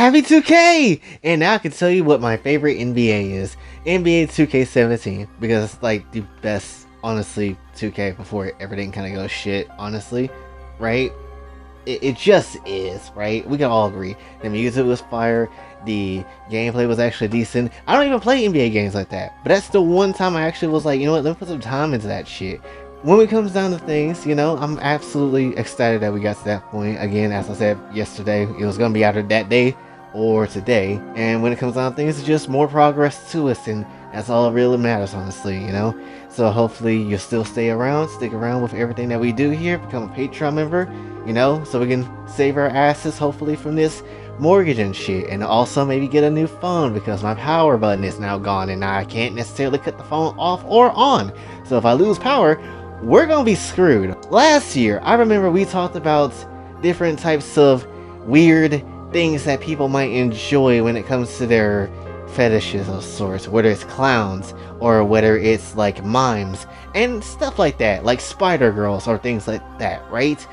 Happy 2K! And now I can tell you what my favorite NBA is. NBA 2K17, because it's like the best, honestly, 2K before everything kind of goes shit, honestly, right? It just is, right? We can all agree. The music was fire, the gameplay was actually decent. I don't even play NBA games like that, but that's the one time I actually was like, you know what, let me put some time into that shit. When it comes down to things, you know, I'm absolutely excited that we got to that point. Again, as I said yesterday, it was going to be either that day or today. And when it comes down to things, it's just more progress to us. And that's all that really matters, honestly, you know? So hopefully you'll still stick around with everything that we do here. Become a Patreon member, you know, so we can save our asses, hopefully, from this mortgage and shit. And also maybe get a new phone because my power button is now gone and I can't necessarily cut the phone off or on. So if I lose power, we're gonna be screwed. Last year, I remember we talked about different types of weird things that people might enjoy when it comes to their fetishes of sorts, whether it's clowns or whether it's like mimes and stuff like that, like spider girls or things like that, right?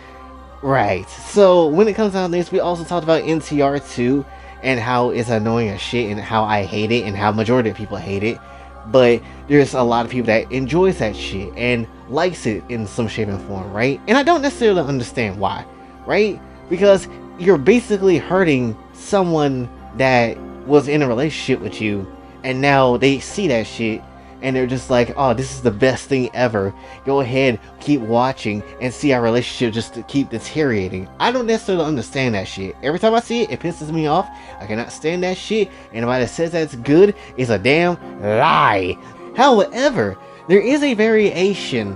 Right. So when it comes down to this, we also talked about NTR2 and how it's annoying as shit and how I hate it and how majority of people hate it. But there's a lot of people that enjoys that shit and likes it in some shape and form, right? And I don't necessarily understand why, right? Because you're basically hurting someone that was in a relationship with you, and now they see that shit and they're just like, oh, this is the best thing ever. Go ahead, keep watching and see our relationship just to keep deteriorating. I don't necessarily understand that shit. Every time I see it, it pisses me off. I cannot stand that shit. Anybody that says that's good is a damn lie. However, there is a variation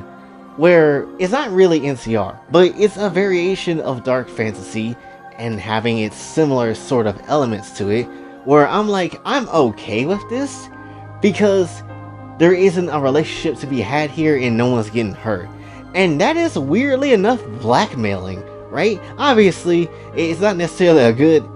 where it's not really NCR, but it's a variation of dark fantasy and having its similar sort of elements to it, where I'm like, I'm okay with this because there isn't a relationship to be had here and no one's getting hurt. And that is weirdly enough blackmailing, right? Obviously, it's not necessarily a good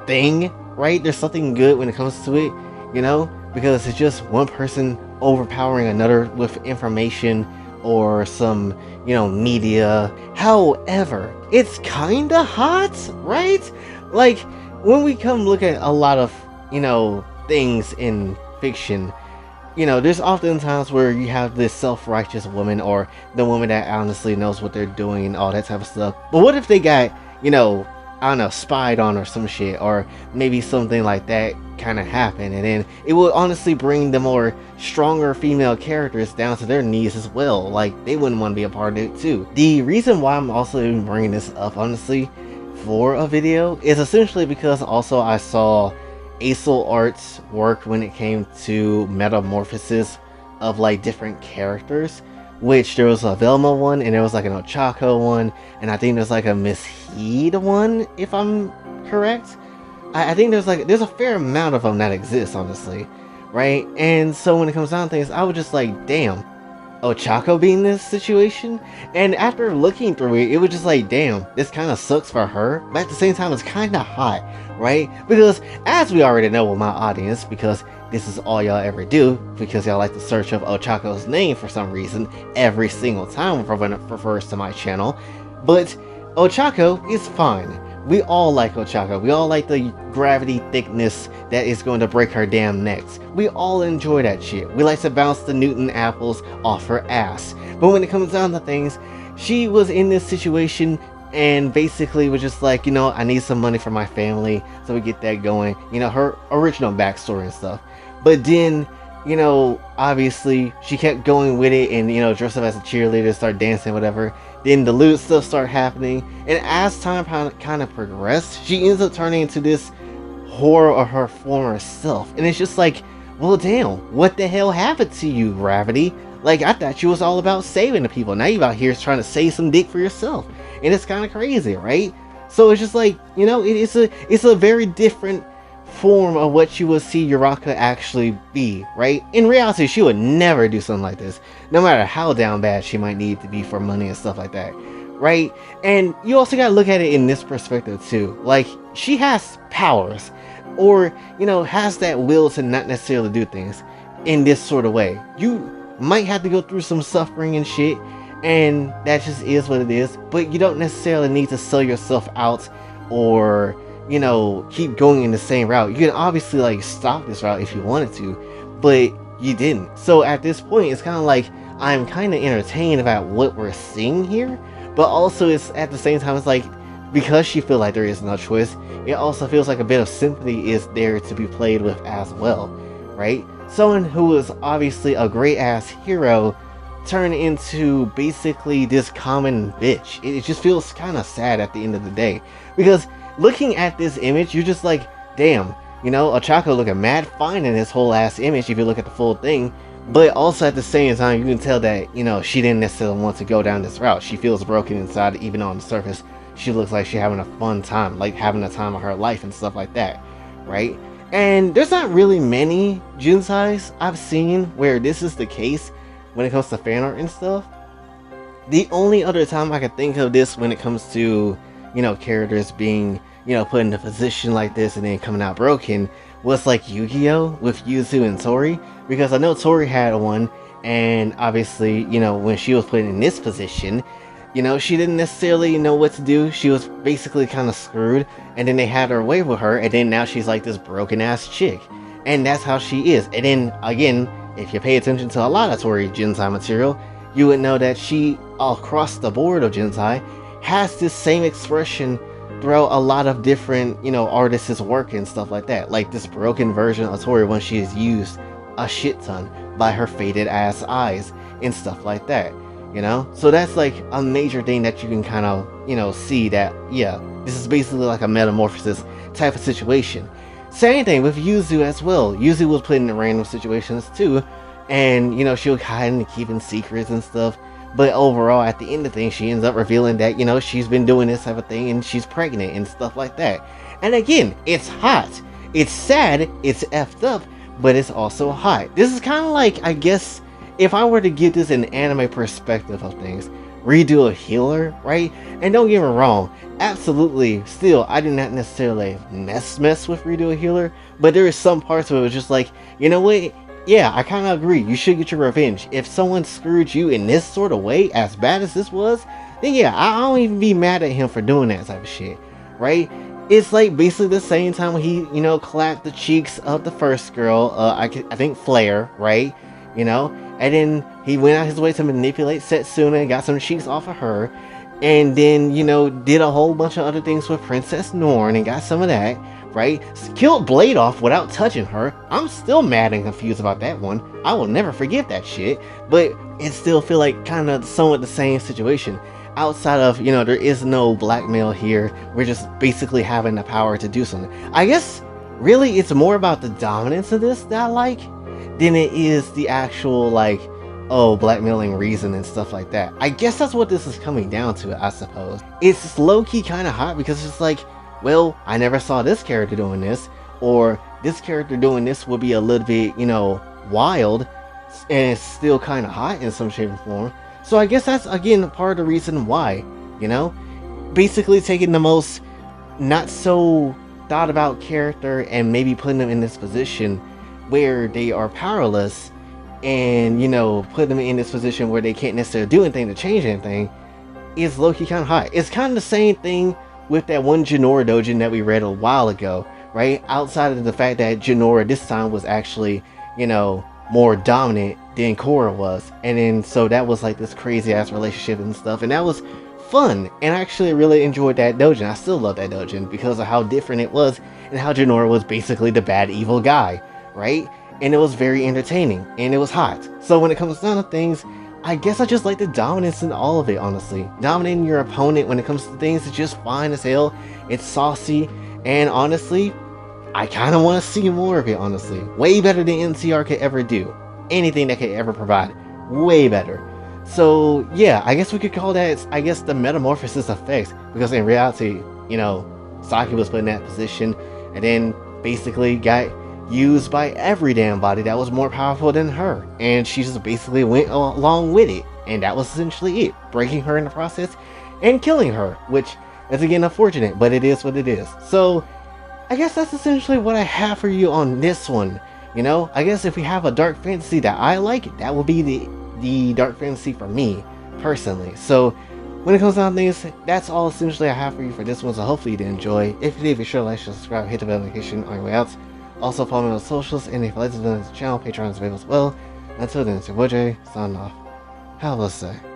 thing, right? There's something good when it comes to it, you know, because it's just one person overpowering another with information or some, you know, media. However, it's kinda hot, right? Like, when we come look at a lot of, you know, things in fiction, you know, there's often times where you have this self-righteous woman or the woman that honestly knows what they're doing and all that type of stuff. But what if they got, you know, I don't know, spied on or some shit, or maybe something like that kind of happened, and then it would honestly bring the more stronger female characters down to their knees as well. Like, they wouldn't want to be a part of it too. The reason why I'm also even bringing this up, honestly, for a video is essentially because also I saw Acel Art's work when it came to metamorphosis of like different characters, which there was a Velma one and there was like an Ochako one, and I think there's like a Miss Heed one, if I'm correct. I think there's a fair amount of them that exist, honestly, right? And so when it comes down to things, I was just like, damn, Ochako being in this situation. And after looking through it, it was just like, damn, this kind of sucks for her, but at the same time it's kind of hot, right? Because as we already know with my audience, because this is all y'all ever do, because y'all like to search up Ochako's name for some reason every single time when it refers to my channel, but Ochako is fine. We all like Ochako. We all like the gravity thickness that is going to break her damn necks. We all enjoy that shit. We like to bounce the Newton apples off her ass. But when it comes down to things, she was in this situation and basically was just like, you know, I need some money for my family, so we get that going. You know, her original backstory and stuff. But then, you know, obviously she kept going with it and, you know, dressed up as a cheerleader, start dancing, whatever. Then the loot stuff started happening, and as time kind of progressed, she ends up turning into this horror of her former self. And it's just like, well, damn, what the hell happened to you, Gravity? Like, I thought you was all about saving the people. Now you out here trying to save some dick for yourself, and it's kind of crazy, right? So it's just like, you know, it's a very different form of what you would see Uraraka actually be, right? In reality, she would never do something like this, no matter how down bad she might need to be for money and stuff like that, right? And you also gotta look at it in this perspective too. Like, she has powers, or, you know, has that will to not necessarily do things in this sort of way. You might have to go through some suffering and shit, and that just is what it is, but you don't necessarily need to sell yourself out or, you know, keep going in the same route. You can obviously like stop this route if you wanted to, but you didn't. So at this point, it's kind of like I'm kind of entertained about what we're seeing here, but also it's at the same time it's like because she feels like there is no choice, it also feels like a bit of sympathy is there to be played with as well, right? Someone who is obviously a great ass hero turned into basically this common bitch. It just feels kind of sad at the end of the day, because looking at this image, you're just like, damn, you know, Ochako looking mad fine in this whole ass image if you look at the full thing, but also at the same time, you can tell that, you know, she didn't necessarily want to go down this route. She feels broken inside, even on the surface. She looks like she's having a fun time, like having the time of her life and stuff like that, right? And there's not really many Jinsais I've seen where this is the case when it comes to fan art and stuff. The only other time I could think of this when it comes to, you know, characters being, you know, put in a position like this and then coming out broken was like Yu-Gi-Oh! With Yuzu and Tori, because I know Tori had one, and obviously, you know, when she was put in this position, you know, she didn't necessarily know what to do. She was basically kind of screwed, and then they had her way with her, and then now she's like this broken ass chick, and that's how she is. And then again, if you pay attention to a lot of Tori Jinsai material, you would know that she, across the board of Jinsai, has this same expression throughout a lot of different, you know, artists' work and stuff like that. Like this broken version of Tori when she is used a shit ton by her faded ass eyes and stuff like that, you know? So that's like a major thing that you can kind of, you know, see that, yeah, this is basically like a metamorphosis type of situation. Same thing with Yuzu as well. Yuzu was put in random situations too, and, you know, she'll hide and keeping secrets and stuff. But overall, at the end of things, she ends up revealing that, you know, she's been doing this type of thing and she's pregnant and stuff like that. And again, it's hot. It's sad. It's effed up, but it's also hot. This is kind of like, I guess, if I were to give this an anime perspective of things, redo a healer, right? And don't get me wrong, absolutely, still, I did not necessarily mess with redo a healer, but there is some parts of it was just like, you know what? Yeah, I kind of agree. You should get your revenge. If someone screwed you in this sort of way, as bad as this was, then yeah, I don't even be mad at him for doing that type of shit, right? It's like basically the same time when he, you know, clapped the cheeks of the first girl, I think Flare, right? You know, and then he went out his way to manipulate Setsuna and got some cheeks off of her, and then, you know, did a whole bunch of other things with Princess Norn and got some of that, right? Killed Blade off without touching her. I'm still mad and confused about that one. I will never forget that shit, but it still feel like kind of somewhat the same situation. Outside of, you know, there is no blackmail here. We're just basically having the power to do something. I guess really it's more about the dominance of this that I like than it is the actual, like, oh, blackmailing reason and stuff like that. I guess that's what this is coming down to, I suppose. It's low-key kind of hot because it's like, well, I never saw this character doing this, or this character doing this would be a little bit, you know, wild, and it's still kind of hot in some shape or form. So I guess that's, again, part of the reason why, you know? Basically taking the most not so thought about character and maybe putting them in this position where they are powerless, and, you know, putting them in this position where they can't necessarily do anything to change anything is low-key kind of hot. It's kind of the same thing with that one Jinora doujin that we read a while ago, right? Outside of the fact that Jinora this time was actually, you know, more dominant than Korra was, and then so that was like this crazy ass relationship and stuff, and that was fun, and I actually really enjoyed that doujin. I still love that doujin because of how different it was and how Jinora was basically the bad evil guy, right? And it was very entertaining and it was hot. So when it comes down to things, I guess I just like the dominance in all of it, honestly. Dominating your opponent when it comes to things is just fine as hell. It's saucy, and honestly, I kind of want to see more of it, honestly. Way better than NCR could ever do. Anything that could ever provide. Way better. So, yeah, I guess we could call that, I guess, the metamorphosis effects. Because in reality, you know, Saki was put in that position, and then basically got used by every damn body that was more powerful than her, and she just basically went along with it, and that was essentially it, breaking her in the process and killing her, which is again unfortunate, but it is what it is. So I guess that's essentially what I have for you on this one. You know, I guess if we have a dark fantasy that I like, that will be the dark fantasy for me personally. So When it comes down to things, that's all essentially I have for you for this one, so hopefully you did enjoy. If you did, be sure to like, share, subscribe, hit the bell notification on your way out. Also follow me on socials, and if you'd like to donate to the channel, Patreon is available as well. Until then, it's your boy Jay, signing off. Have a blessed day.